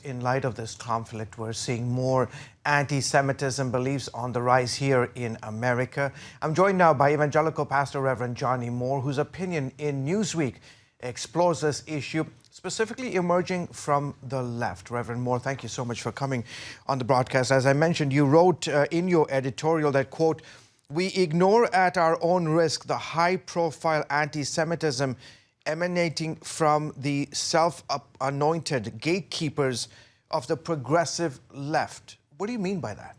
in light of this conflict, we're seeing more anti-Semitism beliefs on the rise here in America. I'm joined now by Evangelical Pastor Reverend Johnny Moore, whose opinion in Newsweek explores this issue, specifically emerging from the left. Reverend Moore, thank you so much for coming on the broadcast. As I mentioned, you wrote in your editorial that, quote, "We ignore at our own risk the high-profile anti-Semitism emanating from the self-anointed gatekeepers of the progressive left." What do you mean by that?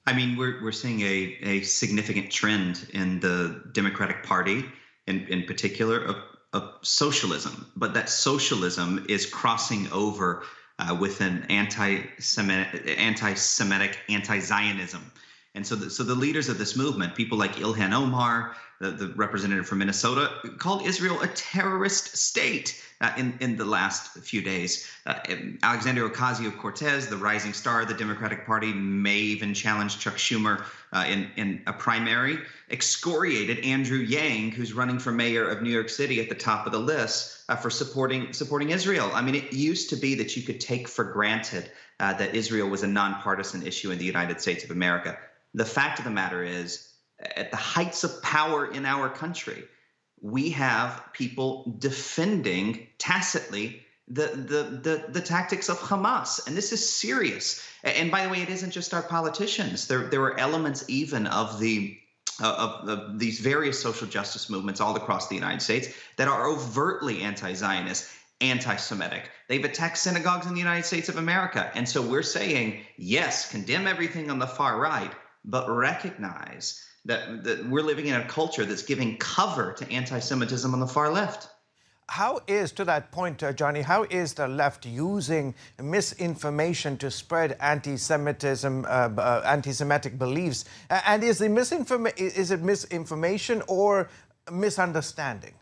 I mean, we're seeing a significant trend in the Democratic Party, in particular, of socialism. But that socialism is crossing over with an anti-Semitic, anti-Zionism. And so the leaders of this movement, people like Ilhan Omar, the representative from Minnesota, called Israel a terrorist state in the last few days. Alexandria Ocasio-Cortez, the rising star of the Democratic Party, may even challenge Chuck Schumer in a primary, excoriated Andrew Yang, who's running for mayor of New York City, at the top of the list for supporting Israel. I mean, it used to be that you could take for granted that Israel was a nonpartisan issue in the United States of America. The fact of the matter is, at the heights of power in our country, we have people defending tacitly the tactics of Hamas, and this is serious. And by the way, it isn't just our politicians. There are elements even of these various social justice movements all across the United States that are overtly anti-Zionist, anti-Semitic. They've attacked synagogues in the United States of America. And so we're saying, yes, condemn everything on the far right, but recognize that we're living in a culture that's giving cover to anti-Semitism on the far left. How is, to that point, Johnny, how is the left using misinformation to spread anti-Semitism, anti-Semitic beliefs? And is it misinformation or misunderstanding?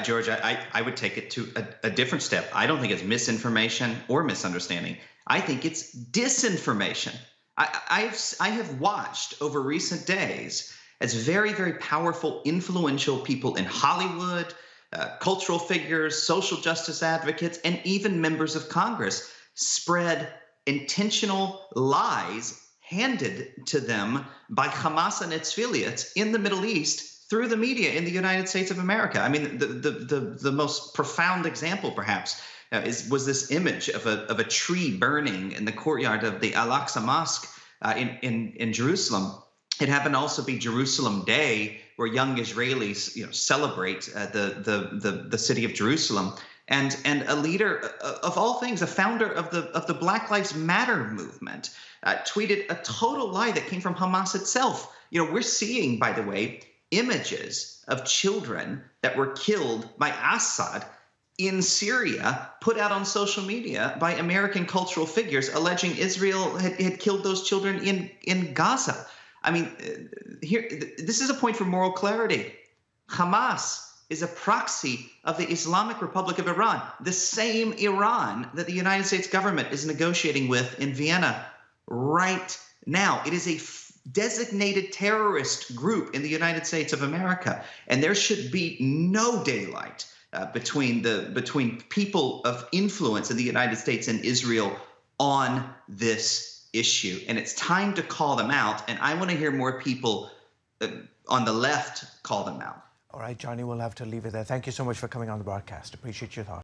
George, I would take it to a different step. I don't think it's misinformation or misunderstanding. I think it's disinformation. I have watched over recent days as very, very powerful, influential people in Hollywood, cultural figures, social justice advocates, and even members of Congress spread intentional lies handed to them by Hamas and its affiliates in the Middle East through the media in the United States of America. I mean, the most profound example, perhaps, was this image of a tree burning in the courtyard of the Al-Aqsa Mosque in Jerusalem. It happened to also be Jerusalem Day, where young Israelis, celebrate the city of Jerusalem. And a leader of all things, a founder of the Black Lives Matter movement, tweeted a total lie that came from Hamas itself. We're seeing, by the way, images of children that were killed by Assad in Syria, put out on social media by American cultural figures, alleging Israel had killed those children in Gaza. I mean, this is a point for moral clarity. Hamas is a proxy of the Islamic Republic of Iran, the same Iran that the United States government is negotiating with in Vienna right now. It is a designated terrorist group in the United States of America, and there should be no daylight between people of influence in the United States and Israel on this issue. And it's time to call them out. And I want to hear more people on the left call them out. All right, Johnny, we'll have to leave it there. Thank you so much for coming on the broadcast. Appreciate your thoughts.